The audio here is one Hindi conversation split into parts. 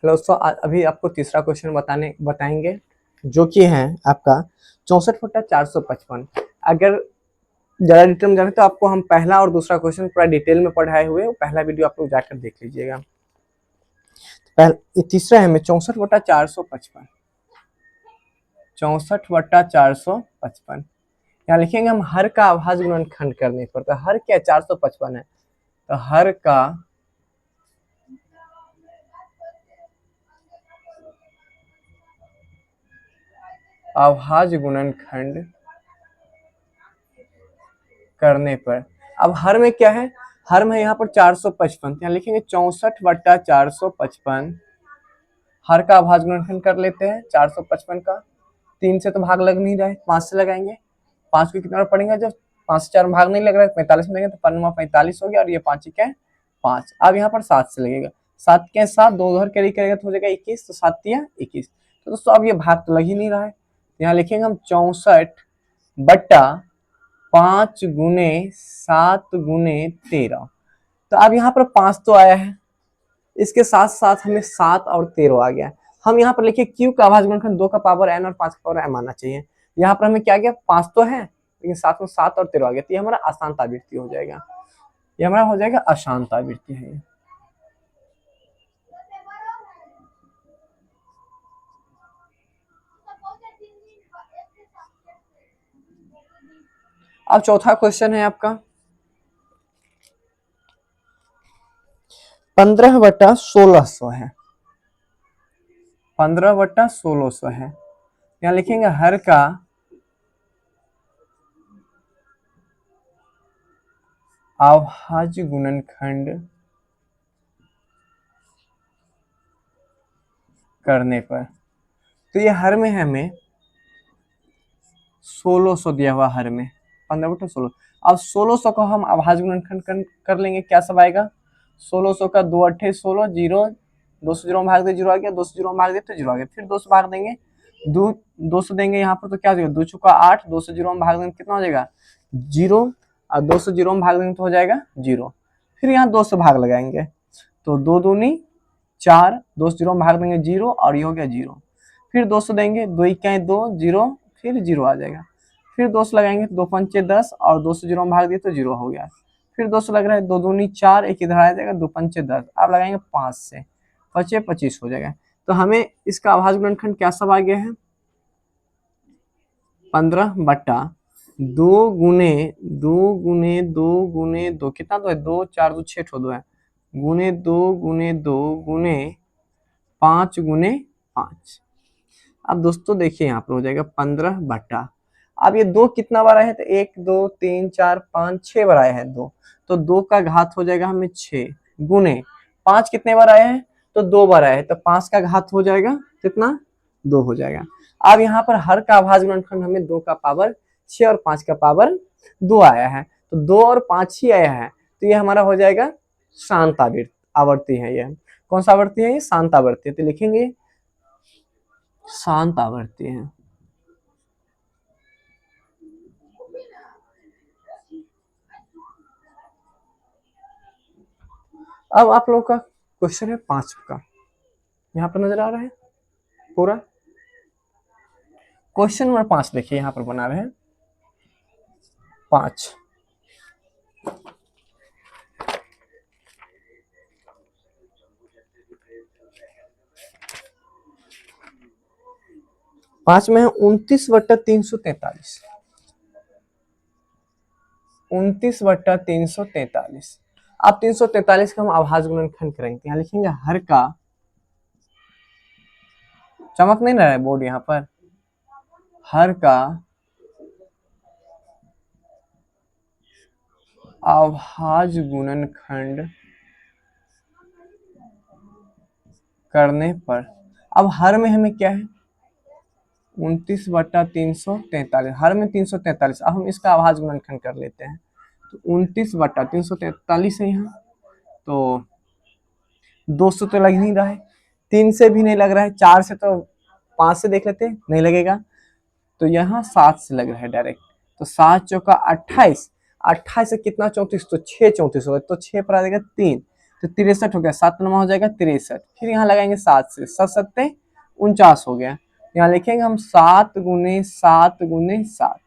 हेलो दोस्तों, अभी आपको तीसरा क्वेश्चन बताएंगे जो कि है आपका 64/455। अगर ज़्यादा डिटेल में जाने तो आपको हम पहला और दूसरा क्वेश्चन पूरा डिटेल में पढ़ाए हुए वो पहला वीडियो आप लोग जाकर देख लीजिएगा। तीसरा है में 64/455। 64/455 यहाँ लिखेंगे हम हर का अभाज्य गुणनखंड करने पर। तो हर क्या 455 है, तो हर का अभाज्य गुणनखंड करने पर। अब हर में क्या है, हर में यहाँ पर 455, यहाँ लिखेंगे 64/455। हर का अभाज्य गुणनखंड कर लेते हैं 455 का। 3 से तो भाग लग नहीं रहा है, 5 से लगाएंगे। 5 को कितना पड़ेगा, जब 5 से 4 में भाग नहीं लग रहा है 45 में लगेगा तो 45 हो गया, और ये 5 क्या है 5। अब यहाँ पर 7 से लगेगा, 7 क्या 7, 2 घर कैरी करेगा तो हो जाएगा 21, तो 7 या 21। तो दोस्तों अब ये भाग तो लग ही नहीं रहा है, यहाँ लिखेंगे हम 64/5 गुने 7 गुने 13। तो अब यहाँ पर 5 तो आया है, इसके साथ साथ हमें 7 और 13 आ गया। हम यहाँ पर लिखे क्यू का अभाज्य गुणनखंड 2 का पावर n और 5 का पावर m आना चाहिए। यहाँ पर हमें क्या गया, 5 तो है लेकिन साथ में 7 और 13 आ गया, तो ये हमारा अशांतावृत्ति हो जाएगा। ये हमारा हो जाएगा अशांतावृत्ति है। अब चौथा क्वेश्चन है आपका 15/1600 है। 15/1600 है, यहाँ लिखेंगे हर का अभाज्य गुणनखंड करने पर। तो ये हर में है हमें 1600 दिया हुआ, हर में 15/16। अब 1600 को हम अभाज्य गुणनखंड कर लेंगे, क्या सब आएगा 1600 का 2 8 16 जीरो, 200 जीरो में भाग दे जीरो आ गया, 200 जीरो में भाग दे तो जीरो आ गया, फिर 200 भाग देंगे 200 देंगे यहाँ पर तो क्या हो जाएगा 2 चुका 8, 200 जीरो में भाग देंगे कितना हो जाएगा जीरो, और 200 जीरो में भाग देंगे तो हो जाएगा जीरो। फिर यहाँ 200 भाग लगाएंगे तो 2 दूनी 4, 200 जीरो में भाग देंगे जीरो, और ये हो गया जीरो। फिर 200 देंगे 2 इक्का 2 जीरो, फिर जीरो आ जाएगा। फिर 200 लगाएंगे तो 2 पंचे 10, और 200 जीरो में भाग दिए तो जीरो हो गया। फिर 200 लग रहा है 2 दूनी 4, एक इधर आ जाएगा 2 पंचे 10, आप लगाएंगे 5 से 5 25 हो जाएगा। तो हमें इसका अभाज्य गुणनखंड क्या सब आ गया है 15/2 गुने 2 गुने 2 गुने 2, कितना 2 है 2 4 2 6 ठो 2 है, गुने 2 गुने 2 गुने 5 गुने 5। अब दोस्तों देखिए यहाँ पर हो जाएगा 15/। अब ये 2 कितना बार आया है तो 1 2 3 4 5 6 बार आया है 2, तो 2 का घात हो जाएगा हमें 6, गुने 5 कितने बार आया है तो 2 बार आया है, तो 5 का घात हो जाएगा कितना 2 हो जाएगा। अब यहाँ पर हर का अभाज्य गुणनखंड हमें 2 का पावर 6 और 5 का पावर 2 आया है, तो 2 और 5 ही आया है, तो ये हमारा हो जाएगा शांत आवर्ती है। ये कौन सा आवर्ती है, ये शांत आवर्ती है, तो लिखेंगे शांत आवर्ती है। अब आप लोगों का क्वेश्चन है 5 का, यहाँ पर नजर आ रहा है पूरा क्वेश्चन नंबर 5 देखिए यहाँ पर बना रहे हैं 5। पांच में है 29/343। 29/343। अब 343 का हम अभाज्य गुणनखंड करेंगे, यहाँ लिखेंगे हर का, चमक नहीं रहा है बोर्ड यहाँ पर, हर का अभाज्य गुणनखंड करने पर। अब हर में हमें क्या है 29/343, हर में 343। अब हम इसका अभाज्य गुणनखंड कर लेते हैं, तो 29/343 है यहाँ, तो 200 तो लग नहीं रहा है, 3 से भी नहीं लग रहा है, 4 से तो 5 से देख लेते हैं नहीं लगेगा, तो यहाँ 7 से लग रहा है डायरेक्ट, तो 7 चौका 28, 28 से कितना 34, तो 6 34 होगा, तो 6 पर आ जाएगा 3, तो 63 हो गया, 7 नमा हो जाएगा 63, फिर यहाँ लगाएंगे 7 से, 7 सत्ते 49 हो गया। यहाँ लिखेंगे हम 7 गुने 7 गुने 7,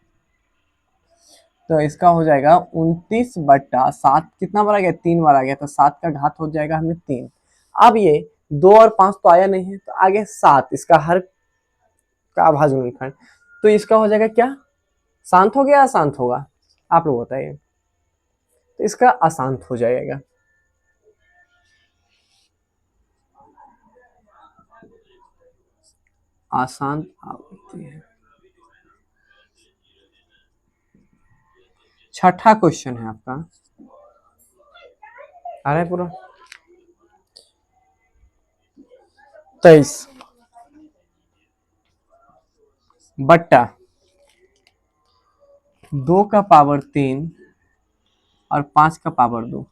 तो इसका हो जाएगा 29/7, कितना बार आ गया, 3 बार आ गया, तो 7 का घात हो जाएगा हमें 3। अब ये 2 और 5 तो आया नहीं है, तो आगे 7, इसका हर का अभाज्य गुणनखंड, तो इसका हो जाएगा क्या, शांत हो गया अशांत होगा, आप लोग बताइए। तो इसका अशांत हो जाएगा। अशांत आवृत्ति है। छठा क्वेश्चन है आपका, आ रहा है पूरा 23 बट्टा 2 का पावर 3 और 5 का पावर 2।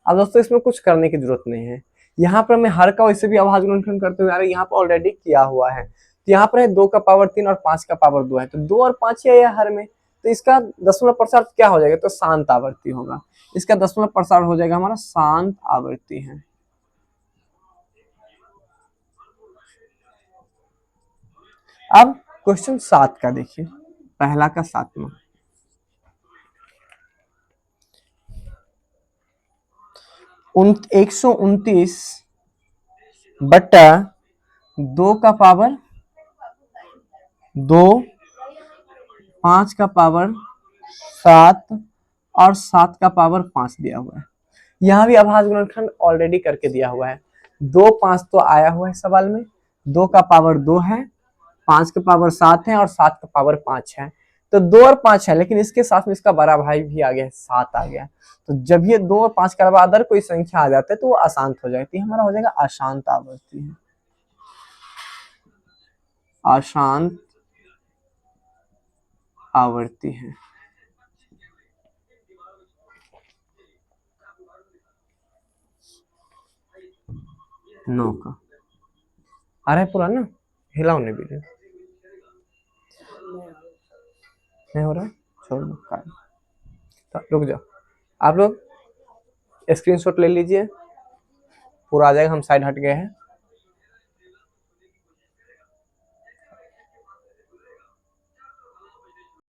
अब दोस्तों इसमें कुछ करने की जरूरत नहीं है, यहाँ पर मैं हर का वैसे भी अभाज्य गुणनखंड करते हुए आ रहा है, यहाँ पर ऑलरेडी किया हुआ है। तो यहाँ पर है 2 का पावर 3 और 5 का पावर 2 है, तो 2 और 5 ही है हर में, तो इसका दशमलव प्रसार क्या हो जाएगा, तो शांत आवृत्ति होगा। इसका दशमलव प्रसार हो जाएगा हमारा शांत आवृत्ति है। अब क्वेश्चन 7 का देखिए, पहला का 7वां, 129 बट्टा 2 का पावर 2, 5 का पावर 7 और 7 का पावर 5 दिया हुआ है। यहाँ भी अभाज्य गुणनखंड ऑलरेडी करके दिया हुआ है। 2 5 तो आया हुआ है सवाल में, 2 का पावर 2 है, 5 का पावर 7 है और 7 का पावर 5 है, तो 2 और 5 है, लेकिन इसके साथ में इसका बड़ा भाई भी आ गया, 7 आ गया। तो जब ये 2 और 5 के अलावा अदर कोई संख्या आ जाता है तो वो अशांत हो जाती है, हमारा हो जाएगा अशांत आवृत्ति है। अशांत आवृत्ति है। नौ का आ रहा है पूरा ना, हिलाओ नहीं भी नहीं हो रहा है, छोड़ो तो रुक जाओ, आप लोग स्क्रीनशॉट ले लीजिए, पूरा आ जाएगा, हम साइड हट गए हैं।